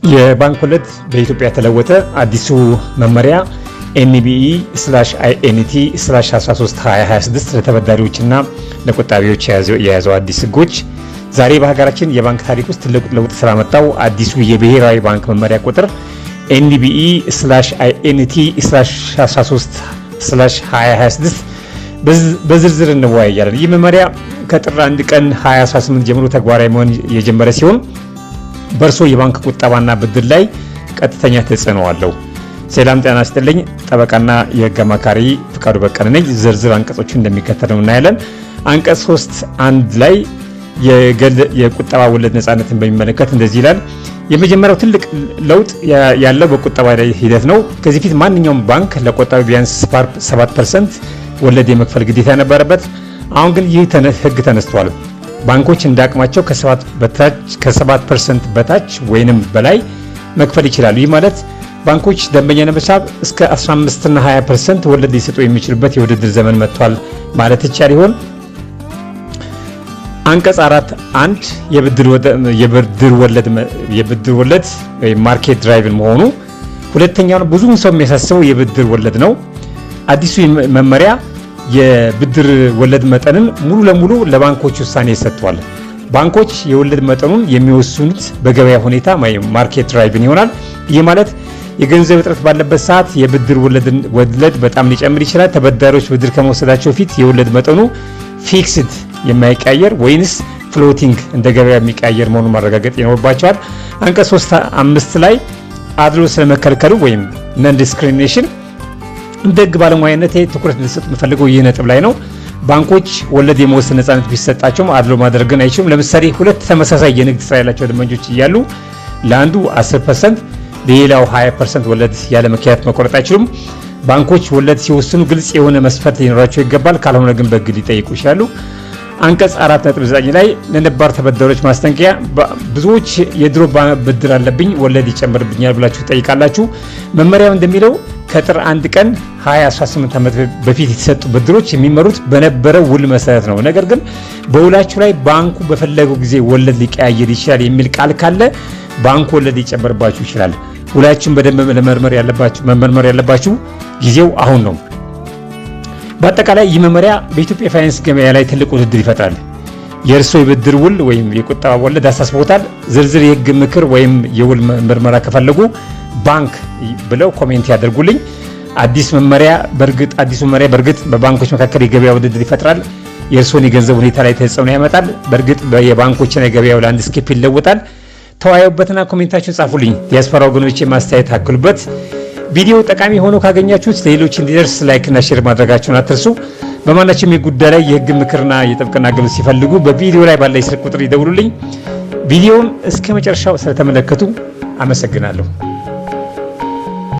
የባንክ ወለድ በኢትዮጵያ ተለወጠ። አዲሱ መመሪያ NBE/INT/13/2026 ለተበዳሪዎችና ለቆጣቢዎች የያዘው አዲስ ህጎች ዛሬ በሀገራችን የባንክ ታሪክ ውስጥ ትልቅ ለውጥ ስላመጣው አዲሱ የብሔራዊ ባንክ መመሪያ ቁጥር NBE/INT/13/2026 በዝርዝር እንወያያለን። ይህ መመሪያ ከጥር 1 ቀን 2018 ጀምሮ ተግባራዊ መሆን የጀመረ ሲሆን በእርሶ የባንክ ቁጠባና ብድር ላይ ቀጥተኛ ተጽዕኖ አለው። ሰላም ጤና ይስጥልኝ። ጠበቃና የህግ አማካሪ ፍቃዱ በቀለ ነኝ። ዝርዝር አንቀጾችን እንደሚከተለው እናያለን። አንቀጽ 3(1) ላይ የቁጠባ ወለድ ነፃነትን በሚመለከት እንደዚህ ይላል። የመጀመሪያው ትልቅ ለውጥ ያለው በቁጠባ ሂደት ነው። ከዚህ ፊት ማንኛውም ባንክ ለቆጣቢ ቢያንስ 7% ወለድ የመክፈል ግዴታ ነበረበት። አሁን ግን ይህ ህግ ተነስቷል። ባንኮች እንዳቅማቸው ከ7% በታች ወይንም በላይ መክፈል ይችላሉ። ይህ ማለት ባንኮች ደንበኛ ለመሳብ እስከ 15 እና 20% ወለድ ሊሰጡ የሚችሉበት የውድድር ዘመን መጥቷል ማለት ይቻል ይሆን? አንቀጽ 4(1) የብድር ወለድ ማርኬት ድራይቭን መሆኑ ሁለተኛው ብዙውን ሰው የሚያሳስበው የብድር ወለድ ነው። አዲሱ መመሪያ የብድር ወለድ መጠንን ሙሉ ለሙሉ ለባንኮች ውሳኔ ሰጥቷል። ባንኮች የወለድ መጠኑን የሚወስኑት በገበያ ሁኔታ ማርኬት ድራይቭን ይሆናል። ይህ ማለት የገንዘብ እጥረት ባለበት ሰዓት የብድር ወለድ በጣም ሊጨምር ይችላል። ተበዳሪዎች ብድር ከመውሰዳቸው ፊት የወለድ መጠኑ ፊክስድ የማይቀየር ወይንስ ፍሎቲንግ እንደ ገበያ የሚቀየር መሆኑን ማረጋገጥ ይኖርባቸዋል። አንቀጽ 3(5) ላይ አድሎ ስለመከልከሉ ወይም ነን ዲስክሪሚኔሽን እንደ ህግ ባለሙያነት ትኩረት እንዲሰጥ የምፈልገው ይህ ነጥብ ላይ ነው። ባንኮች ወለድ የመወሰን ነፃነት ቢሰጣቸውም አድሎ ማድረግን አይችሉም። ለምሳሌ ሁለት ተመሳሳይ የንግድ ስራ ያላቸው ደንበኞች እያሉ ለአንዱ 10% ለሌላው 20% ወለድ ያለ ምክንያት መቆረጥ አይችሉም። ባንኮች ወለድ ሲወስኑ ግልጽ የሆነ መስፈርት ሊኖራቸው ይገባል። ካልሆነ ግን በህግ ሊጠይቁ ይችላሉ። አንቀጽ 4.9 ላይ ለነባር ተበዳሪዎች ማስጠንቀቂያ። ብዙዎች የድሮ ብድር አለብኝ ወለድ ይጨምርብኛል ብላችሁ ትጠይቃላችሁ። መመሪያው እንደሚለው ከጥር 1 ቀን 2018 ዓመት በፊት የተሰጡ ብድሮች የሚመሩት በነበረው ውል መሰረት ነው። ነገር ግን በውላችሁ ላይ ባንኩ በፈለገው ጊዜ ወለድ ሊቀያየር ይችላል የሚል ቃል ካለ ባንኩ ወለድ ሊጨምርባችሁ ይችላል። ውላችሁን በደንብ መመርመር ያለባችሁ ጊዜው አሁን ነው። በአጠቃላይ ይህ መመሪያ በኢትዮጵያ ፋይናንስ ገበያ ላይ ትልቅ ውድድር ይፈጥራል። የእርስዎ የብድር ውል ወይም የቁጠባ ወለድ አሳስቦታል? ዝርዝር የህግ ምክር ወይም የውል ምርመራ ከፈለጉ ባንክ ብለው ኮሜንት ያደርጉልኝ። አዲሱ መመሪያ በእርግጥ በባንኮች መካከል የገበያ ውድድር ይፈጥራል። የእርስዎን የገንዘብ ሁኔታ ላይ ተጽዕኖ ያመጣል። በእርግጥ የባንኮችና የገበያው ላንድስኬፕ ይለውጣል። ተወያዩበትና ኮሜንታችሁን ጻፉልኝ። ዲያስፖራ ወገኖቼ ማስተያየት አክሉበት። ቪዲዮ ጠቃሚ ሆኖ ካገኛችሁት ለሌሎች እንዲደርስ ላይክ እና ሼር ማድረጋችሁን አትርሱ። በማናቸውም የጉዳይ ላይ የህግ ምክርና የጥብቅና አገልግሎት ሲፈልጉ በቪዲዮ ላይ ባለ ስልክ ቁጥር ይደውሉልኝ። ቪዲዮውን እስከ መጨረሻው ስለተመለከቱ አመሰግናለሁ።